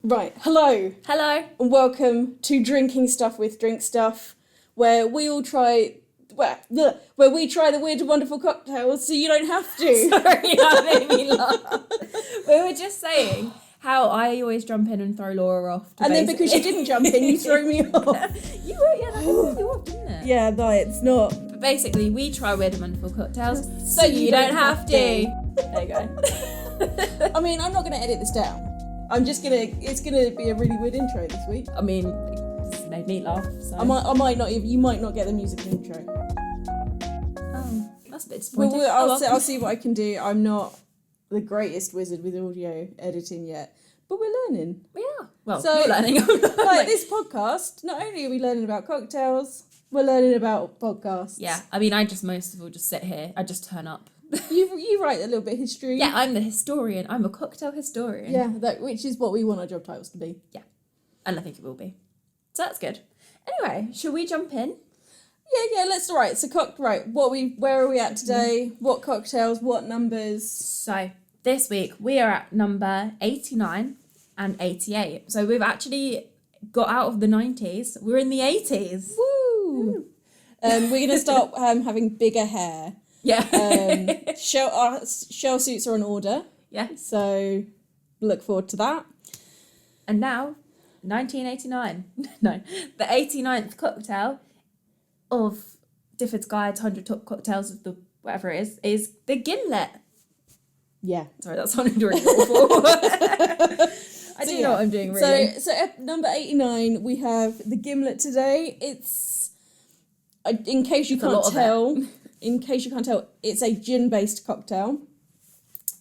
Right, hello, Hello. and welcome to Drinking Stuff with Drinkstuff, where we all try, where we try the weird and wonderful cocktails so you don't have to. Sorry, that made me laugh. We were just saying how I always jump in and throw Laura off. And then because you didn't jump in, you threw me off. That threw you off, didn't it? Yeah, no, it's not. But basically, we try weird and wonderful cocktails so you don't have to. There you go. I mean, I'm not going to edit this down. It's going to be a really weird intro this week. I mean, it's made me laugh. So. I might not even, you might not get the music intro. Oh, that's a bit disappointing. I'll see what I can do. I'm not the greatest wizard with audio editing yet, but we're learning. We are. Well, So, you're learning. Like this podcast, not only are we learning about cocktails, we're learning about podcasts. Yeah, I mean, I just most of all just sit here. I just turn up. You write a little bit of history. Yeah, I'm the historian. I'm a cocktail historian. Yeah, which is what we want our job titles to be. Yeah, and I think it will be. So that's good. Anyway, shall we jump in? Yeah, let's. Right, so where are we at today? What cocktails, what numbers? So this week we are at number 89 and 88. So we've actually got out of the 90s. We're in the 80s. Woo! We're going to start having bigger hair. Yeah. Shell suits are on order. Yeah. So look forward to that. And now, 1989. No, the 89th cocktail of Difford's Guide's 100 Top Cocktails of the whatever it is the Gimlet. Yeah. Sorry, that sounded really awful. I do know what I'm doing, really. So at number 89, we have the Gimlet today. It's, in case you can't tell, it's a gin-based cocktail.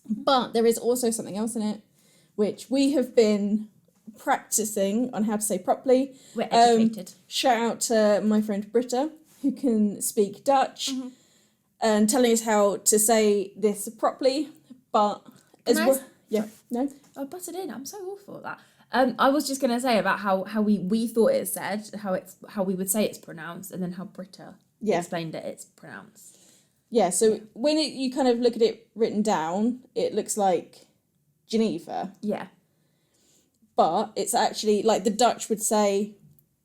But there is also something else in it, which we have been practicing on how to say properly. We're educated. Shout out to my friend Britta, who can speak Dutch, and telling us how to say this properly. But no. I butted in. I'm so awful at that. I was just gonna say about how we thought it said, how we would say it's pronounced, and then how Britta explained it's pronounced. Yeah. So when you kind of look at it written down, it looks like Genever. Yeah. But it's actually like the Dutch would say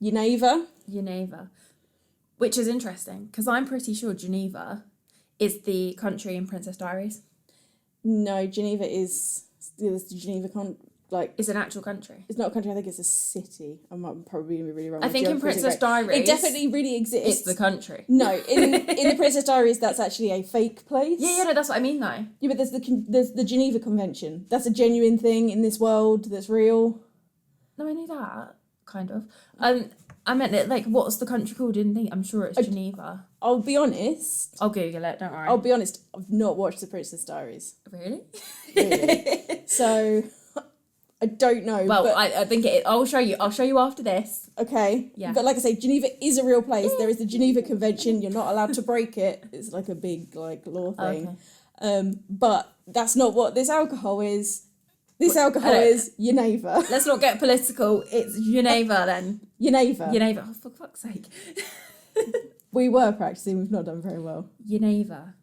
Genever. Genever, which is interesting because I'm pretty sure Geneva is the country in Princess Diaries. No, Geneva is Geneva It's an actual country. It's not a country. I think it's a city. I'm probably gonna be really wrong. I think in Princess Diaries, it definitely really exists. It's the country. No, in the Princess Diaries, that's actually a fake place. Yeah, no, that's what I mean though. Yeah, but there's the Geneva Convention. That's a genuine thing in this world that's real. No, I knew that kind of. I meant it like what's the country called in the? I'm sure it's Geneva. I'll be honest. I'll Google it. Don't worry. I'll be honest. I've not watched the Princess Diaries. Really? So I don't know. Well, but, I think I'll show you. I'll show you after this. Okay. Yeah. But like I say, Geneva is a real place. There is the Geneva Convention. You're not allowed to break it. It's like a big law thing. Okay. But that's not what this alcohol is. This alcohol is Genever. Let's not get political. It's Genever then. Genever. Oh, for fuck's sake. We were practicing. We've not done very well. Genever.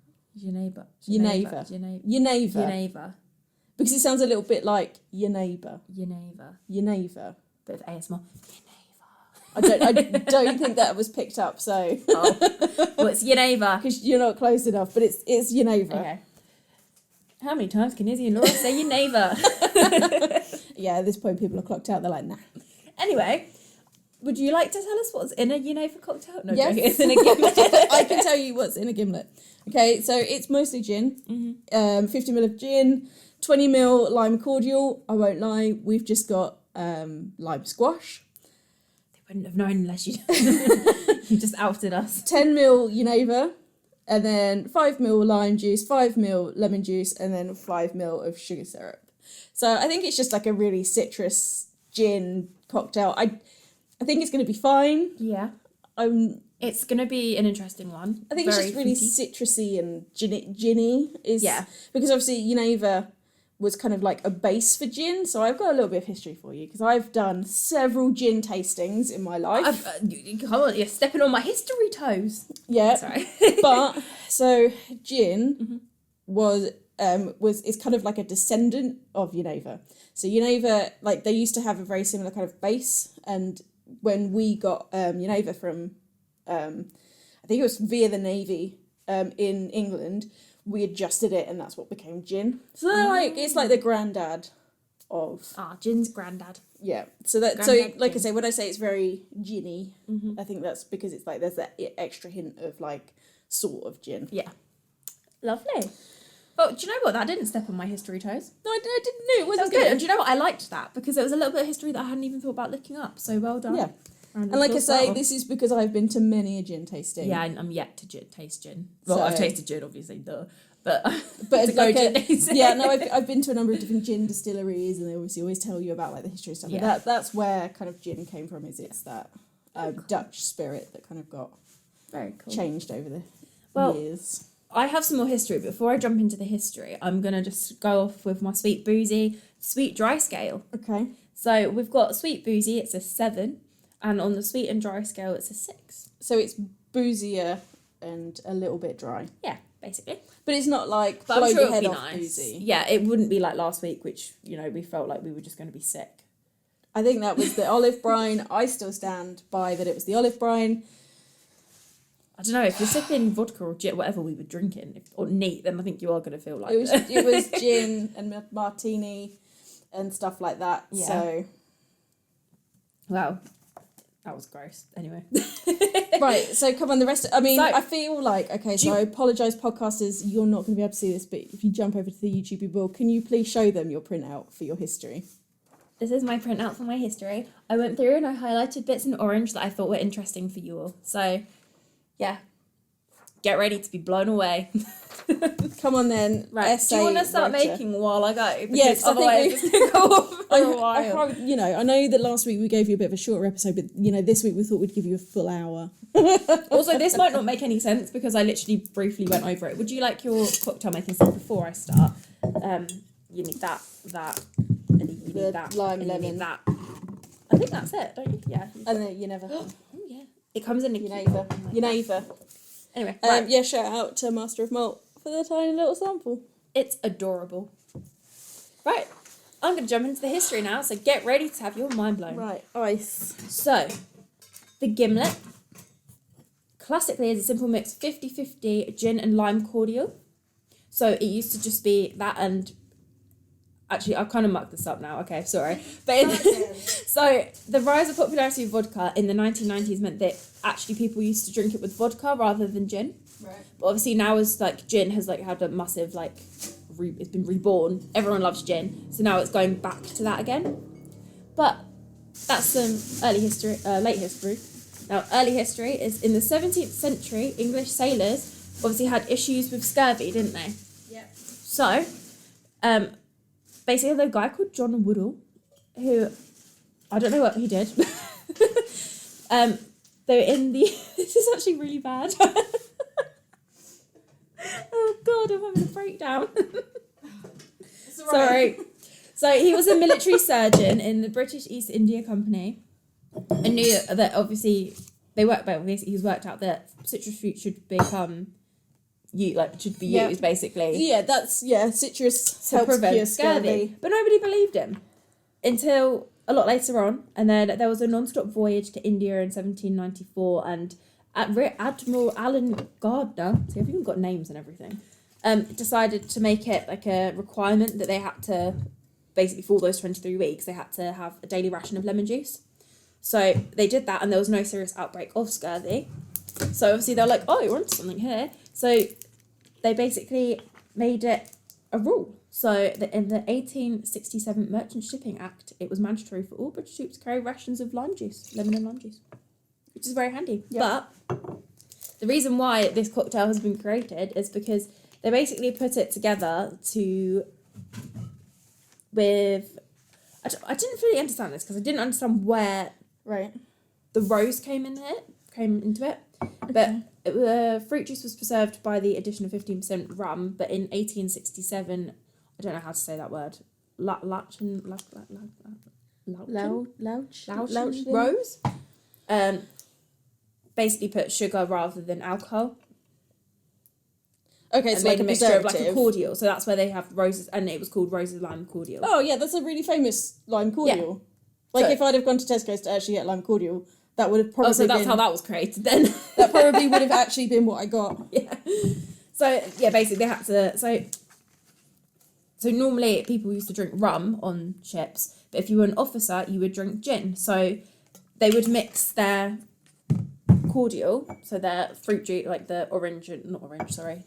Because it sounds a little bit like your neighbour. Genever. Bit of ASMR. I don't think that was picked up. So. Oh. Well, it's Genever. Because you're not close enough, but it's Genever. Okay. How many times can Izzy and Laura say your neighbour? Yeah, at this point people are clocked out. They're like, nah. Anyway, would you like to tell us what's in a Genever cocktail? No, yes. It's in a Gimlet. I can tell you what's in a Gimlet. Okay, so it's mostly gin. 50ml of gin, 20ml Lime Cordial. I won't lie, we've just got lime squash. They wouldn't have known unless you just outed us. 10ml Genever. And then 5ml lime juice, 5ml lemon juice, and then 5ml of sugar syrup. So I think it's just like a really citrus gin cocktail. I think it's going to be fine. Yeah. It's going to be an interesting one. I think it's just really citrusy and ginny. Yeah. Because obviously Genever was kind of like a base for gin. So I've got a little bit of history for you because I've done several gin tastings in my life. Come on, you're stepping on my history toes. Yeah. Sorry. But, so gin was is kind of like a descendant of Genever. So Genever, like they used to have a very similar kind of base, and when we got Genever from, I think it was via the Navy in England, we adjusted it, and that's what became gin. So they're like it's like the granddad of gin's granddad. Yeah. So that Granddad like gin. I say, when I say it's very ginny, I think that's because it's like there's that extra hint of like sort of gin. Yeah. Lovely. Well, do you know what? That didn't step on my history toes. No, I didn't know. It wasn't That was good. And do you know what? I liked that because it was a little bit of history that I hadn't even thought about looking up. So well done. Yeah. Round of And like I applause for say, that this is because I've been to many a gin tasting. one. Yeah, I'm yet to taste gin. Well, So- I've tasted gin, obviously, duh. But But to it's like gin tasting. yeah, no, I've been to a number of different gin distilleries, and they obviously always tell you about like the history and stuff. Yeah. And that's where kind of gin came from. It's that Dutch spirit that kind of got Very cool. changed over the Well, years. I have some more history. Before I jump into the history, I'm going to just go off with my sweet boozy, sweet dry scale. Okay. So we've got sweet boozy, it's a 7. And on the sweet and dry scale, it's a 6. So it's boozier and a little bit dry. Yeah, basically. But it's not like But blow I'm sure your it'll head be off nice. boozy. Yeah, it wouldn't be like last week, which, you know, we felt like we were just going to be sick. I think that was the olive brine. I still stand by that it was the olive brine. I don't know, if you're sipping vodka or gin, whatever we were drinking, or neat, then I think you are going to feel like It was gin and martini and stuff like that. Yeah. So Wow, that was gross. Anyway. right, so come on, the rest. I mean, So- I feel like okay. So I apologise, podcasters. You're not going to be able to see this, but if you jump over to the YouTube, you will. Can you please show them your printout for your history? This is my printout for my history. I went through and I highlighted bits in orange that I thought were interesting for you all. So, yeah, get ready to be blown away. Come on then. Right, do you want to start writer. making while I go? Because Yes, I think otherwise it's going to go on for a I while. can't- you know, I know that last week we gave you a bit of a shorter episode, but you know, this week we thought we'd give you a full hour. Also, this might not make any sense because I literally briefly went over it. Would you like your cocktail making stuff before I start? You need that, and you need The that, lime, and you lemon. need that. I think that's it, don't you? Yeah. And then you never. Oh yeah. It comes in a You cute never. bottle like You that. never. Anyway, right. Yeah, shout out to Master of Malt for the tiny little sample. It's adorable. Right. I'm going to jump into the history now, so get ready to have your mind blown. Right, ice. So, the Gimlet classically is a simple mix 50-50 gin and lime cordial. So it used to just be that and... Actually, I've kind of mucked this up now. Okay, sorry. But so the rise of popularity of vodka in the 1990s meant that actually people used to drink it with vodka rather than gin. Right. But obviously now as like gin has like had a massive like it's been reborn. Everyone loves gin, so now it's going back to that again. But that's some early history, late history. Now early history is in the 17th century. English sailors obviously had issues with scurvy, didn't they? Yeah. So, basically, the guy called John Woodall, who I don't know what he did. They're in the. This is actually really bad. Oh God, I'm having a breakdown. Sorry. So he was a military surgeon in the British East India Company, and knew that obviously he was worked out that citrus fruit should become should be Yeah. used basically. Yeah, citrus To helps prevent cure scurvy. But nobody believed him until a lot later on. And then there was a non-stop voyage to India in 1794, and Admiral Alan Gardner, see, I've even got names and everything, decided to make it like a requirement that they had to, basically for those 23 weeks, they had to have a daily ration of lemon juice. So they did that, and there was no serious outbreak of scurvy. So obviously they're like, oh, you're onto something here. So they basically made it a rule. So in the 1867 Merchant Shipping Act, it was mandatory for all British ships to carry rations of lime juice, lemon and lime juice, which is very handy. Yeah. But the reason why this cocktail has been created is because they basically put it together with... I didn't fully understand this because I didn't understand where Right. the rose came into it. But fruit juice was preserved by the addition of 15% rum, but in 1867, I don't know how to say that word, Lauchen rose, basically put sugar rather than alcohol. Okay, and so like made a a mixture of like a preservative. cordial. So that's where they have roses, and it was called Roses Lime Cordial. Oh yeah, that's a really famous lime cordial. Like So- if I'd have gone to Tesco's to actually get lime cordial, that would have probably so that's been, how that was created then. that probably would have actually been what I got. Yeah. So yeah, basically they had to so normally people used to drink rum on ships, but if you were an officer, you would drink gin. So they would mix their cordial, so their fruit juice, like the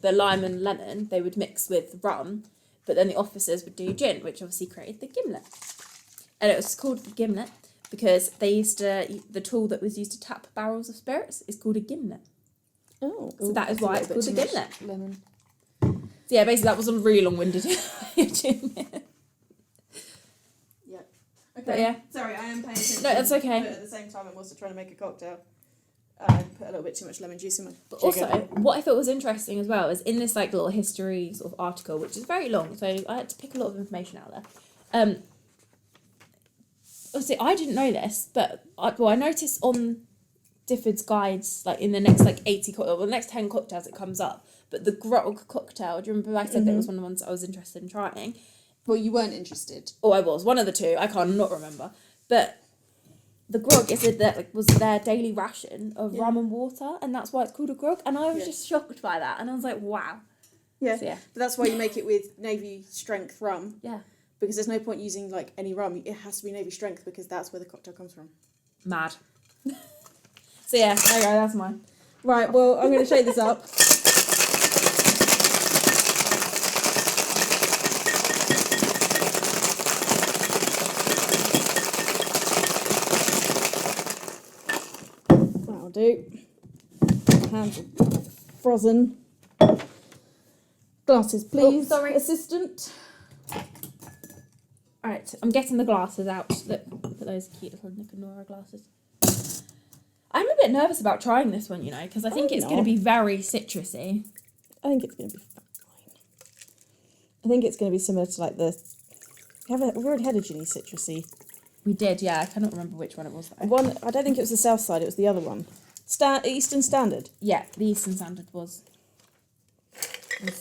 the lime and lemon, they would mix with rum, but then the officers would do gin, which obviously created the gimlet. And it was called the gimlet because the tool that was used to tap barrels of spirits is called a gimlet. Oh. So that is why it's called a gimlet. Lemon. So yeah, basically that was a really long-winded gin. Yeah. Okay. But yeah. Sorry, I am paying attention. No, that's okay. But at the same time, I'm also trying to make a cocktail. I put a little bit too much lemon juice in my But jigger. also, what I thought was interesting as well is in this like little history sort of article, which is very long, so I had to pick a lot of information out there. Obviously, I didn't know this, but I noticed on diffords guides, like in the next like 80 or the next 10 cocktails it comes up, but the grog cocktail, do you remember I said that was one of the ones that I was interested in trying? Well, you weren't interested. Oh, I was, one of the two, I can't not remember. But the grog was their daily ration of rum and water, and that's why it's called a grog, and I was just shocked by that, and I was like, wow. Yeah. So, yeah. But that's why you make it with Navy strength rum. Yeah. Because there's no point using like any rum. It has to be Navy strength because that's where the cocktail comes from. Mad. So yeah, there you go, that's mine. Right, well, I'm going to shake this up. That'll do. Hands are frozen. Glasses, please. Oh, sorry. Assistant. Alright, I'm getting the glasses out. Look at those cute little MonteNegroni glasses. I'm a bit nervous about trying this one, you know, because I think it's going to be very citrusy. I think it's going to be fine. I think it's going to be similar to like the... We've already had a ginny citrusy. We did, yeah. I cannot remember which one it was though. One, I don't think it was the South Side, it was the other one. Eastern Standard. Yeah, the Eastern Standard was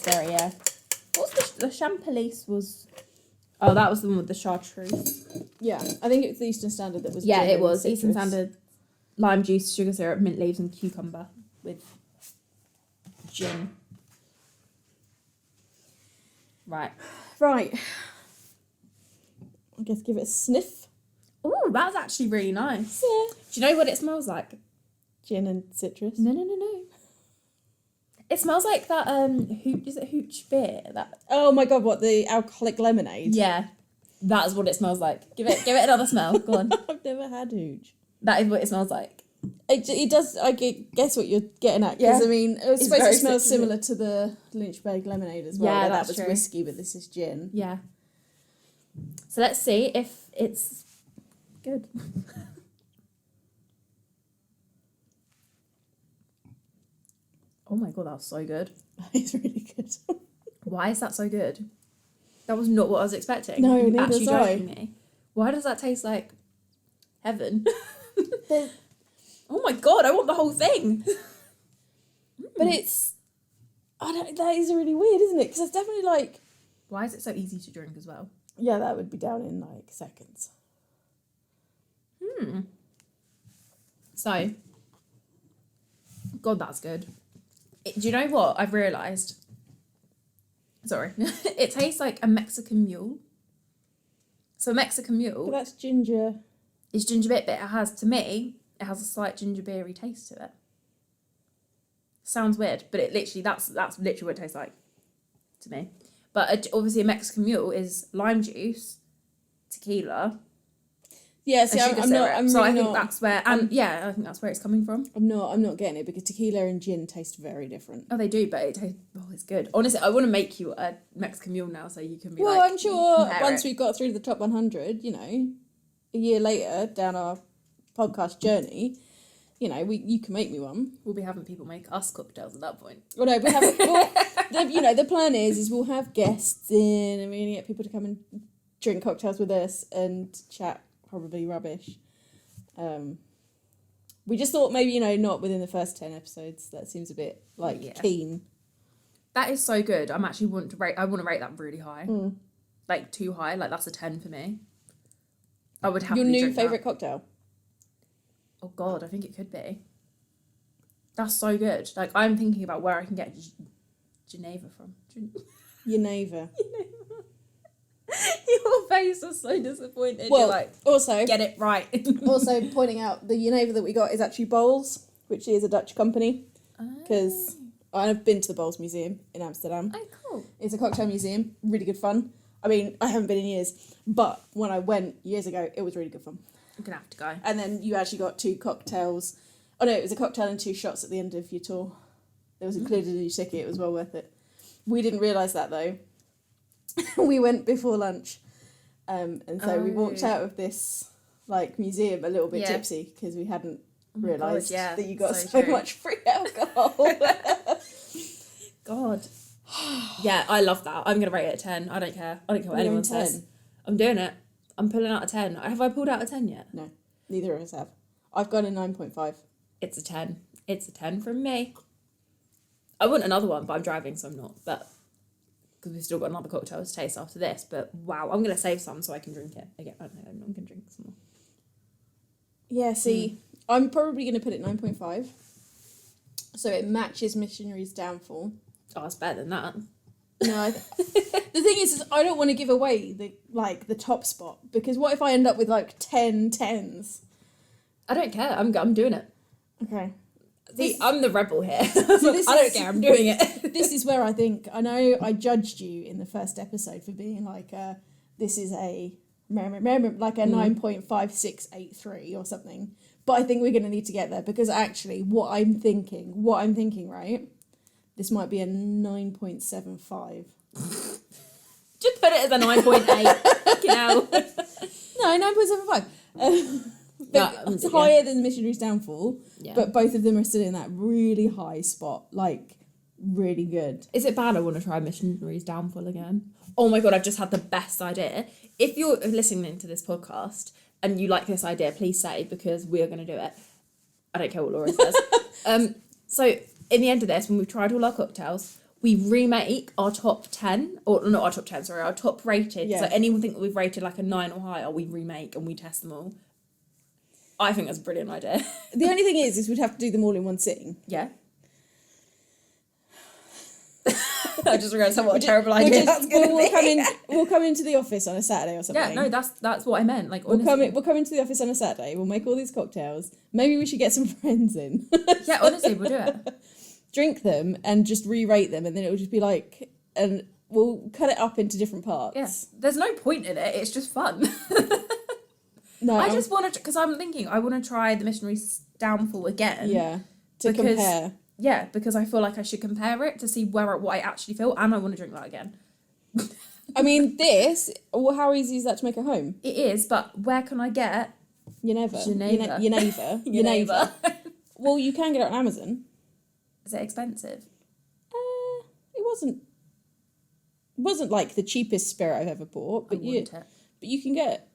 very, yeah. What was the Champellice was... Oh, that was the one with the chartreuse. Yeah, I think it was the Eastern Standard that was... Yeah, gin it and was. citrus. Eastern Standard, lime juice, sugar syrup, mint leaves and cucumber with gin. Right. Right. I guess give it a sniff. Oh, that's actually really nice. Yeah. Do you know what it smells like? Gin and citrus. No. It smells like that hooch beer? That Oh my god, what, the alcoholic lemonade? Yeah. That's what it smells like. Give it another smell. Go on. I've never had hooch. That is what it smells like. It does, I guess what you're getting at, Yeah. because I mean, I It's suppose very it smells citrusy. similar to the Lynchburg lemonade as well. Yeah, where that's that was true. whiskey, but this is gin. Yeah. So let's see if it's good. Oh my god, that was so good. It's really good. Why is that so good? That was not what I was expecting. No, Are you neither actually was I. joking me? Why does that taste like heaven? Oh my god, I want the whole thing. But it's, that is really weird, isn't it? Because it's definitely like, Why is it so easy to drink as well? yeah, that would be down in like seconds. So, God, that's good. Do you know what I've realised? Sorry. It tastes like a Mexican mule. So a Mexican But mule that's ginger. is ginger beer, but it has, to me, it has a slight ginger beery taste to it. Sounds weird, but it literally, that's literally what it tastes like to me. But obviously a Mexican mule is lime juice, tequila, Yeah, and see, sugar I'm syrup. not, I'm so really I think not, that's where, and yeah, I think that's where it's coming from. I'm not getting it because tequila and gin taste very different. Oh, they do, but it tastes, it's good. Honestly, I want to make you a Mexican mule now so you can be Well, like, I'm sure compare once it. we've got through the top 100, you know, a year later down our podcast journey, you know, you can make me one. We'll be having people make us cocktails at that point. Well, no, the plan is we'll have guests in and we're going to get people to come and drink cocktails with us and chat probably rubbish. We just thought maybe, you know, not within the first 10 episodes. That seems a bit, like, Yeah. keen. That is so good. I want to rate that really high. Like too high. Like that's a 10 for me. I would happily Your new drink favourite that. cocktail? Oh God, I think it could be. That's so good. Like I'm thinking about where I can get Genever from. Genever. Your face was so disappointed. Well, You're like, also get it right. also pointing out the Genever that we got is actually Bowls, which is a Dutch company. Because I've been to the Bowls Museum in Amsterdam. Oh, cool. It's a cocktail museum, really good fun. I mean, I haven't been in years, but when I went years ago, it was really good fun. I'm gonna have to go. And then you actually got 2 cocktails. Oh no, it was a cocktail and 2 shots at the end of your tour. That was included in your ticket. It was well worth it. We didn't realise that though. We went before lunch, and so we walked out of this like museum a little bit tipsy because we hadn't realised that you got so much free alcohol. God. Yeah, I love that. I'm gonna rate it a 10. I don't care. I don't care what anyone says. I'm doing it. I'm pulling out a 10. Have I pulled out a 10 yet? No, neither of us have. I've got a 9.5. It's a 10. It's a 10 from me. I want another one, but I'm driving, so I'm not. But because we've still got another cocktail to taste after this. But wow, I'm gonna save some so I can drink it again. I don't know. I'm gonna drink some more. Yeah. See, I'm probably gonna put it 9.5. So it matches Missionary's Downfall. Oh, it's better than that. No, the thing is I don't want to give away the top spot because what if I end up with like 10 10s? I don't care. I'm doing it. Okay. See, I'm the rebel here. I don't care. I'm doing it. This is where I think I know I judged you in the first episode for being like this is a like a 9.5683 or something. But I think we're going to need to get there because actually what I'm thinking, right? This might be a 9.75. Just put it as a 9.8. No, 9.75. It's higher than Missionary's Downfall, but both of them are still in that really high spot, like really good. Is it bad I want to try Missionary's Downfall again? Oh my God, I've just had the best idea. If you're listening to this podcast and you like this idea, please say, because we are going to do it. I don't care what Laura says. So in the end of this, when we've tried all our cocktails, we remake our top 10, or not our top 10, sorry, our top rated. Yeah. So anything that we've rated like a 9 or higher, we remake and we test them all. I think that's a brilliant idea. The only thing is we'd have to do them all in one sitting. Yeah. I just realised what a terrible idea that's going to be. We'll come into the office on a Saturday or something. Yeah, no, that's what I meant. Like, we'll come into the office on a Saturday. We'll make all these cocktails. Maybe we should get some friends in. Yeah, honestly, we'll do it. Drink them and just re-rate them, and then it'll just be like, and we'll cut it up into different parts. Yes, there's no point in it. It's just fun. No, I just want to, because I'm thinking I want to try the Missionary's Downfall again. Yeah, compare. Yeah, because I feel like I should compare it to see what I actually feel, and I want to drink that again. I mean, how easy is that to make at home? It is, but where can I get Genever. Well, you can get it on Amazon. Is it expensive? It wasn't like the cheapest spirit I've ever bought, but you can get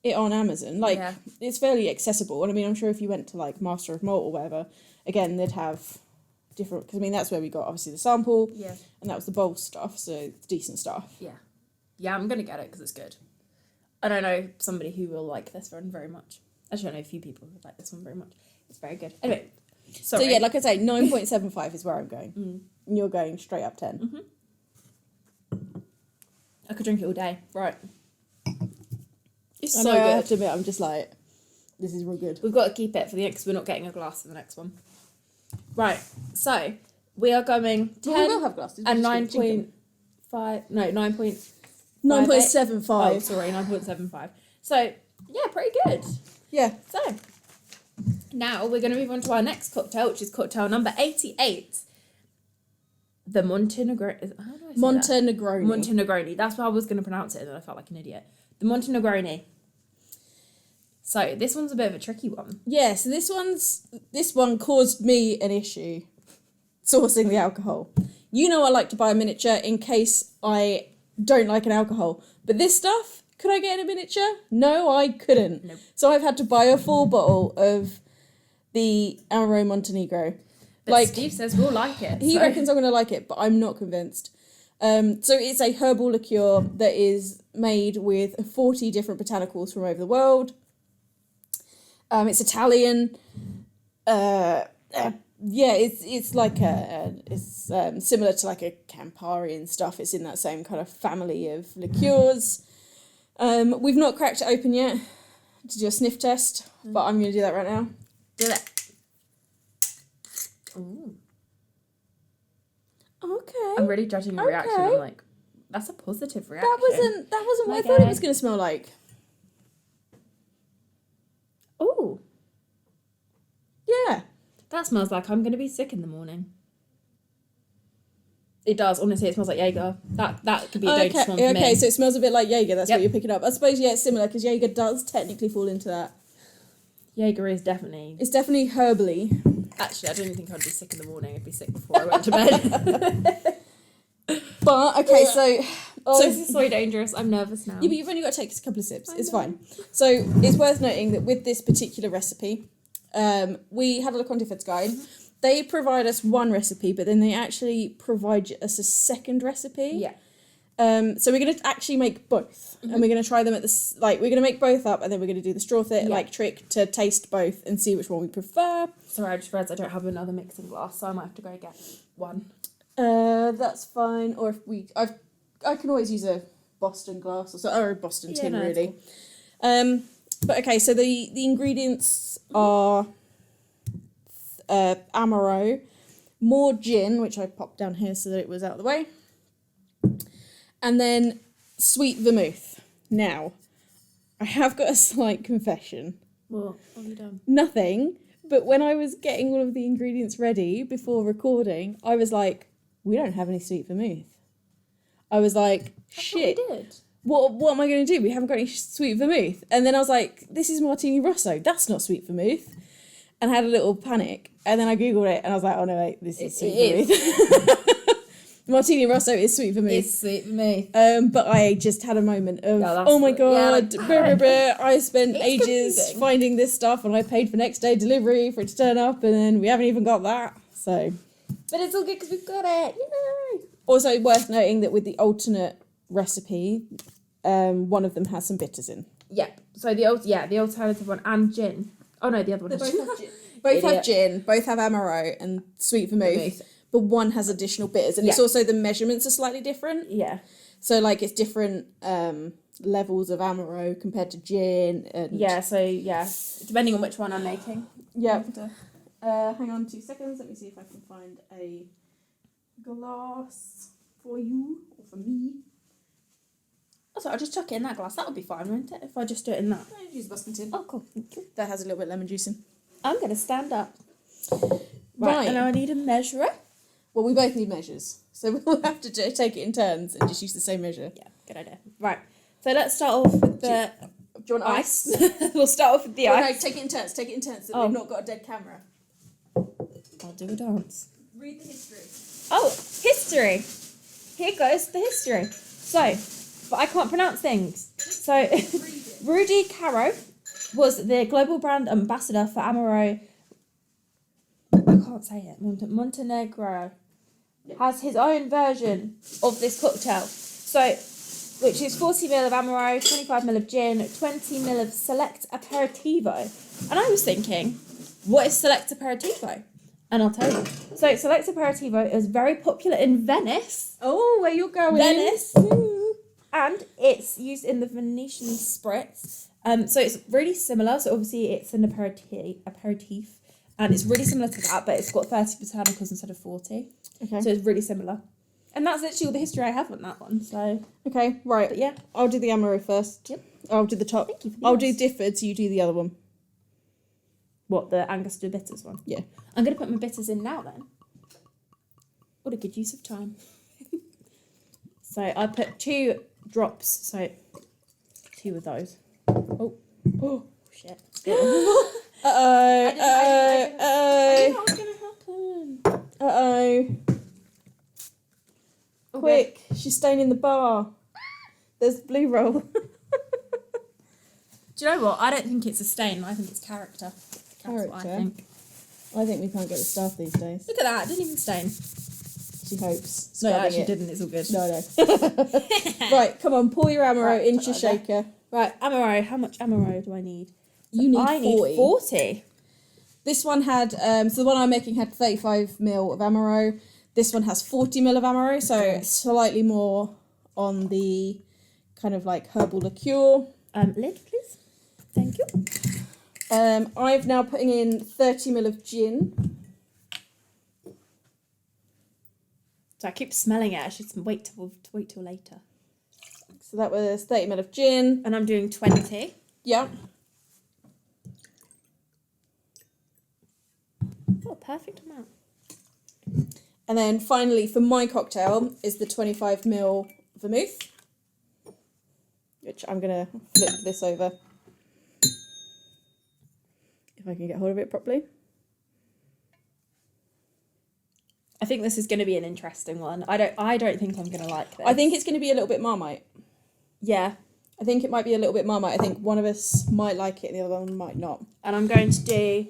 it on Amazon. Like, it's fairly accessible. And I mean, I'm sure if you went to like Master of Malt or whatever, again, they'd have different, because I mean, that's where we got obviously the sample. Yeah. And that was the bold stuff, so it's decent stuff. Yeah. Yeah, I'm going to get it because it's good. I don't know somebody who will like this one very much. Actually, I know a few people who like this one very much. It's very good. Anyway, sorry. So yeah, like I say, 9.75 is where I'm going. And you're going straight up 10. Mm-hmm. I could drink it all day. Right. It's so good. I have to admit, I'm just like, this is real good. We've got to keep it for the next, we're not getting a glass for the next one. Right, so we are going 10 we will have glasses, and 9.5, no, 9.75. 9.75. Oh, sorry, 9.75. So, yeah, pretty good. Yeah. So, now we're going to move on to our next cocktail, which is cocktail number 88. The Montenegro... How do I say MonteNegroni. That? MonteNegroni. That's how I was going to pronounce it, and then I felt like an idiot. The MonteNegroni. So, this one's a bit of a tricky one. Yeah, so this one caused me an issue sourcing the alcohol. You know I like to buy a miniature in case I don't like an alcohol. But this stuff, could I get in a miniature? No, I couldn't. Nope. So I've had to buy a full bottle of the Amaro Montenegro. But Steve says we'll like it. He reckons I'm going to like it, but I'm not convinced. So it's a herbal liqueur that is made with 40 different botanicals from over the world. It's Italian. It's like it's similar to like a Campari and stuff. It's in that same kind of family of liqueurs. We've not cracked it open yet to do a sniff test, but I'm going to do that right now. Do it. Ooh. Okay. I'm really judging your reaction. I'm like, that's a positive reaction. That wasn't what I thought it was going to smell like. Ooh. Yeah. That smells like I'm going to be sick in the morning. It does, honestly. It smells like Jaeger. That could be a dangerous one for me. Okay, so it smells a bit like Jaeger. That's what you're picking up. I suppose, yeah, it's similar because Jaeger does technically fall into that. Jaeger is definitely... It's definitely herbally. Actually, I don't even think I'd be sick in the morning. I'd be sick before I went to bed. But, okay, so... Oh, this is so dangerous. I'm nervous now. Yeah, but you've only got to take a couple of sips. It's fine. So it's worth noting that with this particular recipe, we had a look on Difford's Guide. They provide us one recipe, but then they actually provide us a second recipe. Yeah. So we're going to actually make both. And we're going to try them at this... Like, we're going to make both up, and then we're going to do the straw trick to taste both and see which one we prefer. Sorry, I just realised I don't have another mixing glass, so I might have to go get one. That's fine. Or if I can always use a Boston glass or a Boston tin, really. Cool. But okay, so the ingredients are Amaro, more gin, which I popped down here so that it was out of the way, and then Sweet Vermouth. Now, I have got a slight confession. What have you done? Nothing, but when I was getting all of the ingredients ready before recording, I was like, we don't have any Sweet Vermouth. I was like, shit. We did. What am I going to do? We haven't got any Sweet Vermouth. And then I was like, this is Martini Rosso. That's not Sweet Vermouth. And I had a little panic. And then I Googled it and I was like, oh no, wait, this is Sweet Vermouth. Martini Rosso is Sweet Vermouth. It's Sweet Vermouth. But I just had a moment of, oh my God, I spent ages confusing. Finding this stuff and I paid for next day delivery for it to turn up and then we haven't even got that. So. But it's all good because we've got it. Yay! Also worth noting that with the alternate recipe, one of them has some bitters in. Yep. So the alternative one and gin. Oh no, the other one has gin. Both have gin, both have Amaro and Sweet Vermouth, but one has additional bitters. And it's also the measurements are slightly different. Yeah. So like it's different levels of Amaro compared to gin. And depending on which one I'm making. Yep. Hang on 2 seconds. Let me see if I can find a glass for you or for me. Also, I'll just chuck it in that glass. That would be fine, wouldn't it? If I just do it in that. I use the Boston tin. Oh, cool. Thank you. That has a little bit of lemon juice in. I'm going to stand up. Right. And now I need a measurer. Well, we both need measures. So we'll have to take it in turns and just use the same measure. Yeah, good idea. Right. So let's start off with the... Do you want ice? We'll start off with the ice. No, take it in turns. Take it in turns so we've not got a dead camera. I'll do a dance. Read the history. Oh, history. Here goes the history. So, but I can't pronounce things. So, Rudy Caro was the global brand ambassador for Amaro. I can't say it. Montenegro has his own version of this cocktail. So, which is 40 ml of Amaro, 25 ml of gin, 20 ml of Select Aperitivo. And I was thinking, what is Select Aperitivo? And I'll tell you. So, Select Aperitivo is very popular in Venice. Oh, where you're going. Venice. And it's used in the Venetian spritz. So it's really similar. So obviously it's an aperitif. And it's really similar to that, but it's got 30 botanicals instead of 40. Okay. So it's really similar. And that's literally all the history I have on that one. So okay, right. But yeah. I'll do the Amaro first. Yep. I'll do the top. Thank you for the I'll do Difford, so you do the other one. What, the Angostura bitters one? Yeah. I'm going to put my bitters in now then. What a good use of time. So I put 2 drops, so 2 of those. Oh shit. Uh-oh. I didn't know what was going to happen. Uh-oh. Quick, she's staining the bar. There's the blue roll. Do you know what? I don't think it's a stain. I think it's character. That's what I think. I think we can't get the staff these days. Look at that, it didn't even stain. She hopes. No, it Scrubbing actually it. didn't, it's all good. No. Right, come on, pour your Amaro into your shaker. Right, Amaro, how much Amaro do I need? You need I 40. need 40. This one had, so the one I'm making had 35ml of Amaro. This one has 40ml of Amaro, so slightly more on the kind of like herbal liqueur. Lid, please. Thank you. I've now putting in 30ml of gin. So I keep smelling it. I should wait till later. So that was 30ml of gin. And I'm doing 20. Yeah. Oh, perfect amount. And then finally for my cocktail is the 25ml vermouth, which I'm going to flip this over if I can get hold of it properly. I think this is going to be an interesting one. I don't think I'm going to like this. I think it's going to be a little bit Marmite. Yeah. I think it might be a little bit Marmite. I think one of us might like it and the other one might not. And I'm going to do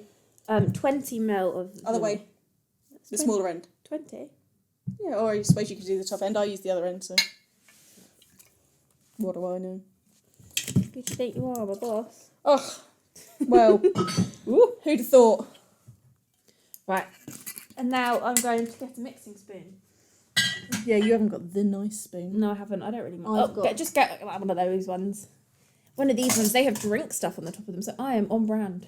20ml of... Other way. The smaller end. 20? Yeah, or I suppose you could do the top end. I use the other end, so... What do I know? Who do you think you are, my boss? Oh, well, who'd have thought? Right. And now I'm going to get a mixing spoon. Yeah, you haven't got the nice spoon. No, I haven't. I don't really mind. Just get one of those ones. One of these ones, they have drink stuff on the top of them, so I am on brand.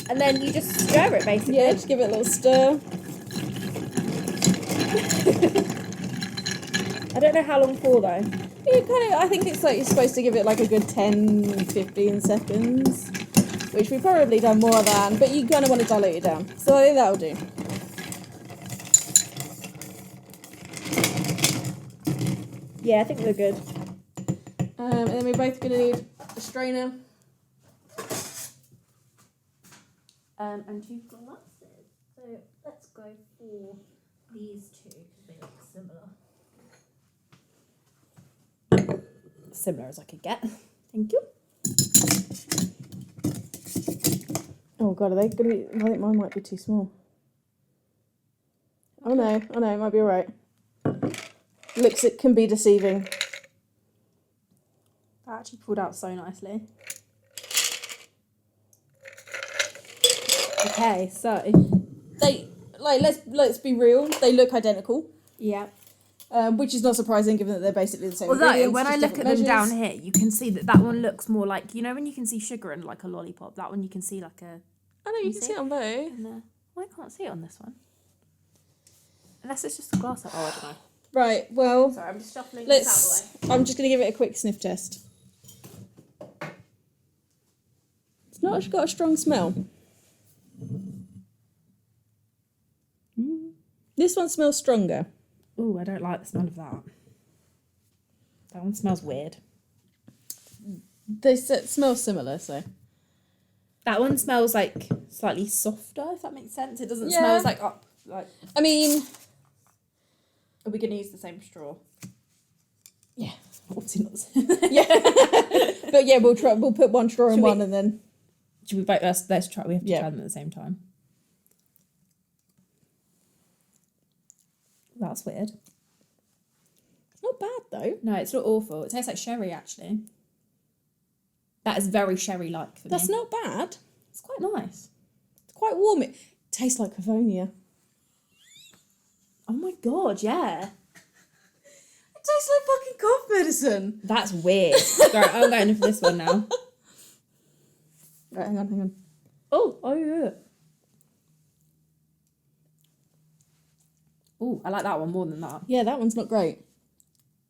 And then you just stir it, basically. Yeah, just give it a little stir. I don't know how long for, though. I think it's like you're supposed to give it like a good 10, 15 seconds, which we've probably done more than, but you kind of want to dilute it down. So I think that'll do. Yeah, I think we're good. And then we're both going to need a strainer. And 2 glasses. So let's go for these two because they look similar. Similar as I could get. Thank you. Oh god, are they going to be... I think mine might be too small. Oh no, it might be alright. Looks, it can be deceiving. That actually pulled out so nicely. Okay, so They, like, let's be real, they look identical. yeah. Which is not surprising given that they're basically the same Although ingredients, when I just look at different them down measures. here, you can see that one looks more like, you know when you can see sugar in like a lollipop, that one you can see like a... I know, you can see it on both. Well, I can't see it on this one. Unless it's just a glass. Oh, I don't know. Right, well, Sorry, I'm just shuffling this out of the way. I'm just going to give it a quick sniff test. It's not got a strong smell. This one smells stronger. Ooh, I don't like the smell of that. That one smells weird. They smell similar, so. That one smells like slightly softer, if that makes sense. It doesn't Yeah. smell as like up. Like, I mean, are we going to use the same straw? yeah. Obviously not. Yeah. But yeah, we'll put one straw in one and then. Should we both? Let's try. We have to Yeah. try them at the same time. That's weird. Not bad though. No, it's not awful. It tastes like sherry, actually. That is very sherry-like for That's me. not bad. It's quite nice. It's quite warm. It tastes like Cavonia. Oh my god, yeah. It tastes like fucking cough medicine. That's weird. Right, I'm going for this one now. Right, hang on. Oh yeah. Oh, I like that one more than that. Yeah, that one's not great.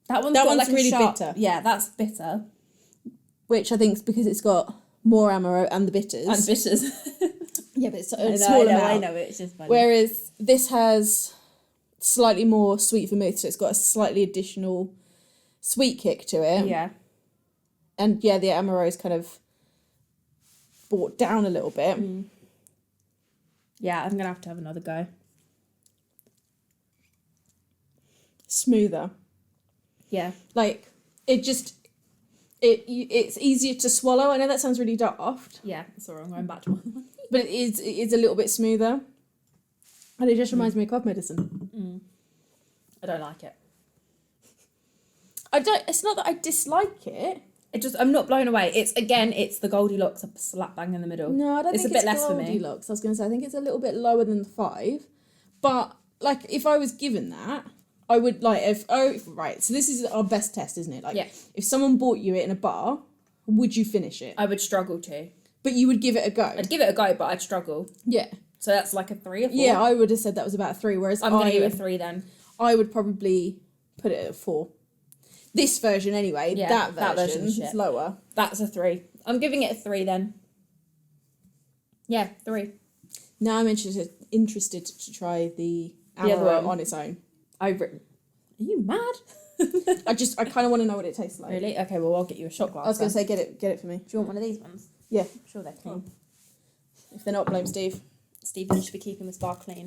That one's That got one's like really a sharp, bitter. Yeah, that's bitter. Which I think is because it's got more Amaro and the bitters. And bitters. Yeah, but it's I a know, small amount. I know, it's just funny. Whereas this has slightly more sweet vermouth, so it's got a slightly additional sweet kick to it. Yeah. And yeah, the Amaro is kind of brought down a little bit. Yeah, I'm going to have another go. Smoother. Yeah. Like, it just... It's easier to swallow. I know that sounds really daft. Yeah, sorry, I'm going back to one. But it is a little bit smoother. And it just reminds me of cough medicine. I don't like it. It's not that I dislike it. I'm not blown away. It's the Goldilocks up slap bang in the middle. No, I don't think a bit less for me. Goldilocks. I was going to say, I think it's a little bit lower than the 5. But, like, if I was given that, I would, like, right, so this is our best test, isn't it? Like, yeah. If someone bought you it in a bar, would you finish it? I would struggle to. But you would give it a go? I'd give it a go, but I'd struggle. Yeah. So that's like a 3 or 4? Yeah, I would have said that was about a 3, whereas I'm going to give it a 3 then. I would probably put it at a 4. This version anyway, that version is lower. That's a 3. I'm giving it a 3 then. Yeah, 3. Now I'm interested to try the other Amaro one on its own. Are you mad? I kind of want to know what it tastes like. Really? Okay, well, I'll get you a shot glass. I was going to say, get it for me. Do you want one of these ones? Yeah. I'm sure they're clean. If they're not, blame Steve. Stephen should be keeping this bar clean.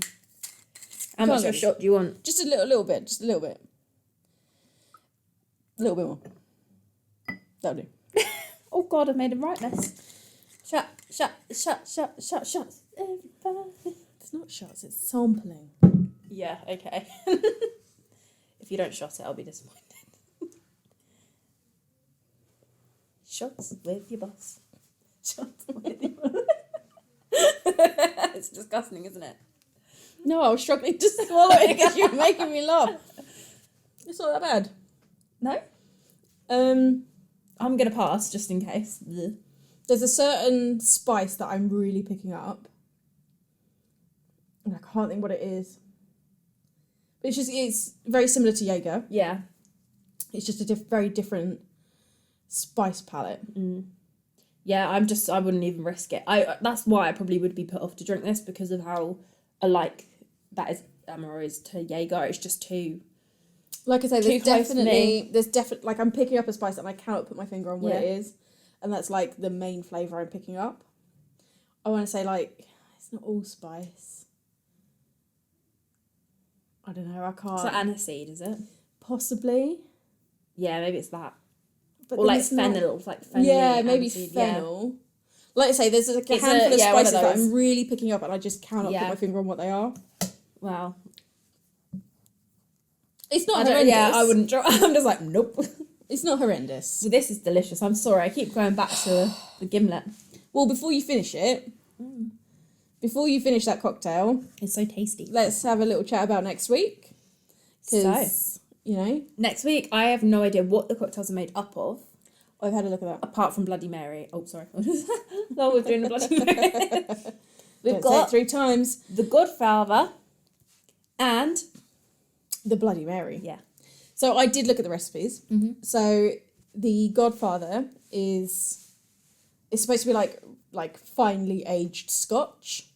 How much of a shot do you want? Just a little bit. Just a little bit. A little bit more. That'll do. Oh God, I've made a right mess. Shots. Everybody. It's not shots, it's sampling. Yeah, okay. If you don't shot it, I'll be disappointed. Shots with your boss. Shots with your boss. It's disgusting, isn't it? No, I was struggling to swallow it because you were making me laugh. It's not that bad. No? I'm going to pass, just in case. Blech. There's a certain spice that I'm really picking up. And I can't think what it is. But it's very similar to Jaeger. Yeah. It's just a very different spice palette. Mm. Yeah, I wouldn't even risk it. That's why I probably would be put off to drink this, because of how alike that is Amaro is to Jaeger. It's just too... Like I say, there's definitely like I'm picking up a spice and I cannot put my finger on what it is, and that's like the main flavour I'm picking up. I want to say like it's not allspice. I don't know. I can't. It's like aniseed, is it? Possibly. Yeah, maybe it's that. But or like fennel, like fennel. Yeah, maybe aniseed, fennel. Yeah. Like I say, there's like a handful of spices that I'm really picking up, and I just cannot put my finger on what they are. Wow. It's not horrendous. Yeah, I wouldn't try. I'm just like, nope. It's not horrendous. So this is delicious. I'm sorry, I keep going back to the gimlet. Well, before you finish it, before you finish that cocktail... It's so tasty. Let's have a little chat about next week. Because, you know... Next week, I have no idea what the cocktails are made up of. I've had a look at that. Apart from Bloody Mary. Oh, sorry. No, we're doing the Bloody Mary. We've got 3 times. The Godfather and... The Bloody Mary. Yeah. So I did look at the recipes. Mm-hmm. So the Godfather is supposed to be like finely aged Scotch.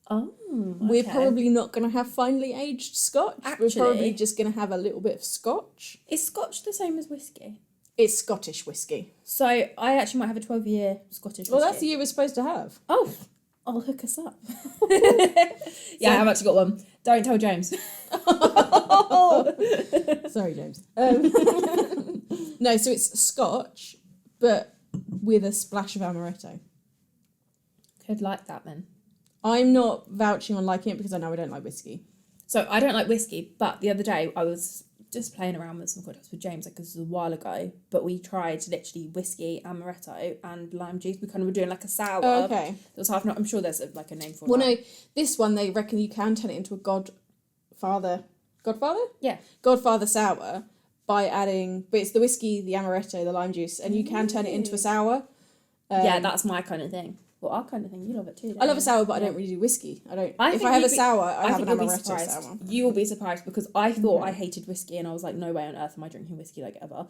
Oh, okay. We're probably not going to have finely aged Scotch. Actually, we're probably just going to have a little bit of Scotch. Is Scotch the same as whiskey? It's Scottish whiskey. So I actually might have a 12-year Scottish whiskey. Well, that's the year we're supposed to have. Oh, I'll hook us up. Yeah, I've actually got one. Don't tell James. Sorry, James. No, so it's Scotch, but with a splash of amaretto. Could like that then. I'm not vouching on liking it because I know I don't like whiskey. So I don't like whiskey, but the other day I was just playing around with some cocktails with James, like this was a while ago, but we tried literally whiskey, amaretto and lime juice. We kind of were doing like a sour. Oh, okay. It was half, I'm sure there's like a name for it. Well, no, this one they reckon you can turn it into a Godfather? Yeah. Godfather sour by adding, but it's the whiskey, the amaretto, the lime juice, and you can turn it into a sour. Yeah, that's my kind of thing. Well, our kind of thing. You love it too, don't you? I love a sour, but I don't really do whiskey. If I have a sour, I have an amaretto sour. You will be surprised because I thought I hated whiskey and I was like, no way on earth am I drinking whiskey like ever.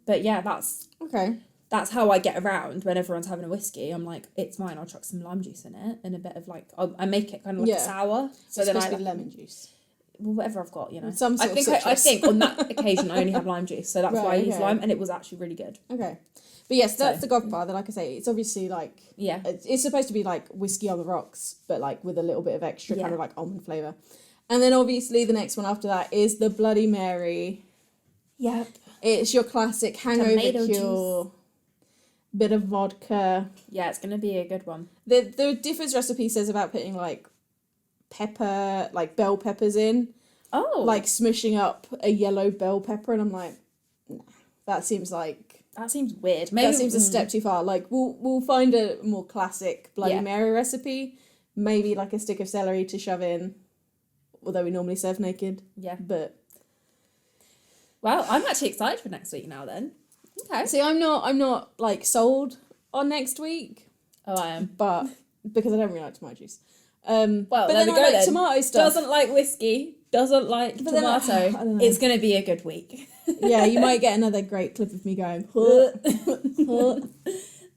But yeah, that's how I get around when everyone's having a whiskey. I'm like, it's mine. I'll chuck some lime juice in it and a bit of like, I make it kind of like a sour. So then I have lemon juice. Well, whatever I've got, you know. Some sort of citrus. I think on that occasion I only have lime juice, so that's why I use lime, and it was actually really good. Okay. But yes, that's the Godfather. Like I say, it's obviously like... Yeah. It's supposed to be like whiskey on the rocks, but like with a little bit of extra kind of like almond flavour. And then obviously the next one after that is the Bloody Mary. Yep. It's your classic hangover Tomato cure. Bit of vodka. Yeah, it's gonna be a good one. The diffords recipe says about putting like pepper, like bell peppers in. Oh. Like smushing up a yellow bell pepper, and I'm like, nah, that seems weird. Maybe that seems a step too far. Like we'll find a more classic Bloody Mary recipe. Maybe like a stick of celery to shove in. Although we normally serve naked. Yeah. But well, I'm actually excited for next week now then. Okay. See, I'm not like sold on next week. Oh, I am. But because I don't really like tomato juice. Well, but there then we go I like then. tomato stuff. Doesn't like whiskey, doesn't like But then tomato. I don't know. It's going to be a good week. Yeah, you might get another great clip of me going.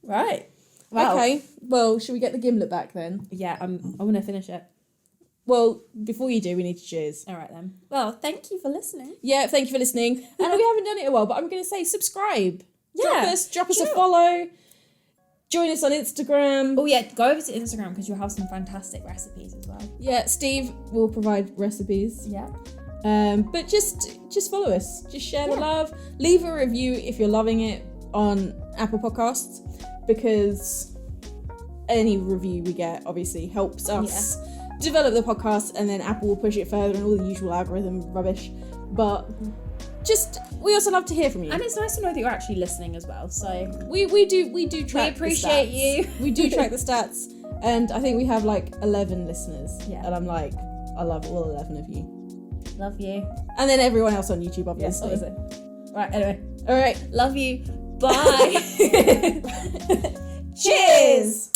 Right. Wow. Okay. Well, should we get the gimlet back then? Yeah, I'm going to finish it. Well, before you do, we need to cheers. All right then. Well, thank you for listening. Yeah, thank you for listening. And we haven't done it in a while, but I'm going to say subscribe. Yeah. Drop us a follow. Join us on Instagram. Oh yeah, go over to Instagram because you'll have some fantastic recipes as well. Yeah, Steve will provide recipes. Yeah. But just follow us. Just share the love. Leave a review if you're loving it on Apple Podcasts, because any review we get obviously helps us develop the podcast, and then Apple will push it further and all the usual algorithm rubbish. But we also love to hear from you. And it's nice to know that you're actually listening as well. So we do track. We appreciate you. We do track the stats, and I think we have like 11 listeners. Yeah. And I'm like, I love all 11 of you. Love you. And then everyone else on YouTube, obviously. Yes, right, anyway. All right. Love you. Bye. Cheers!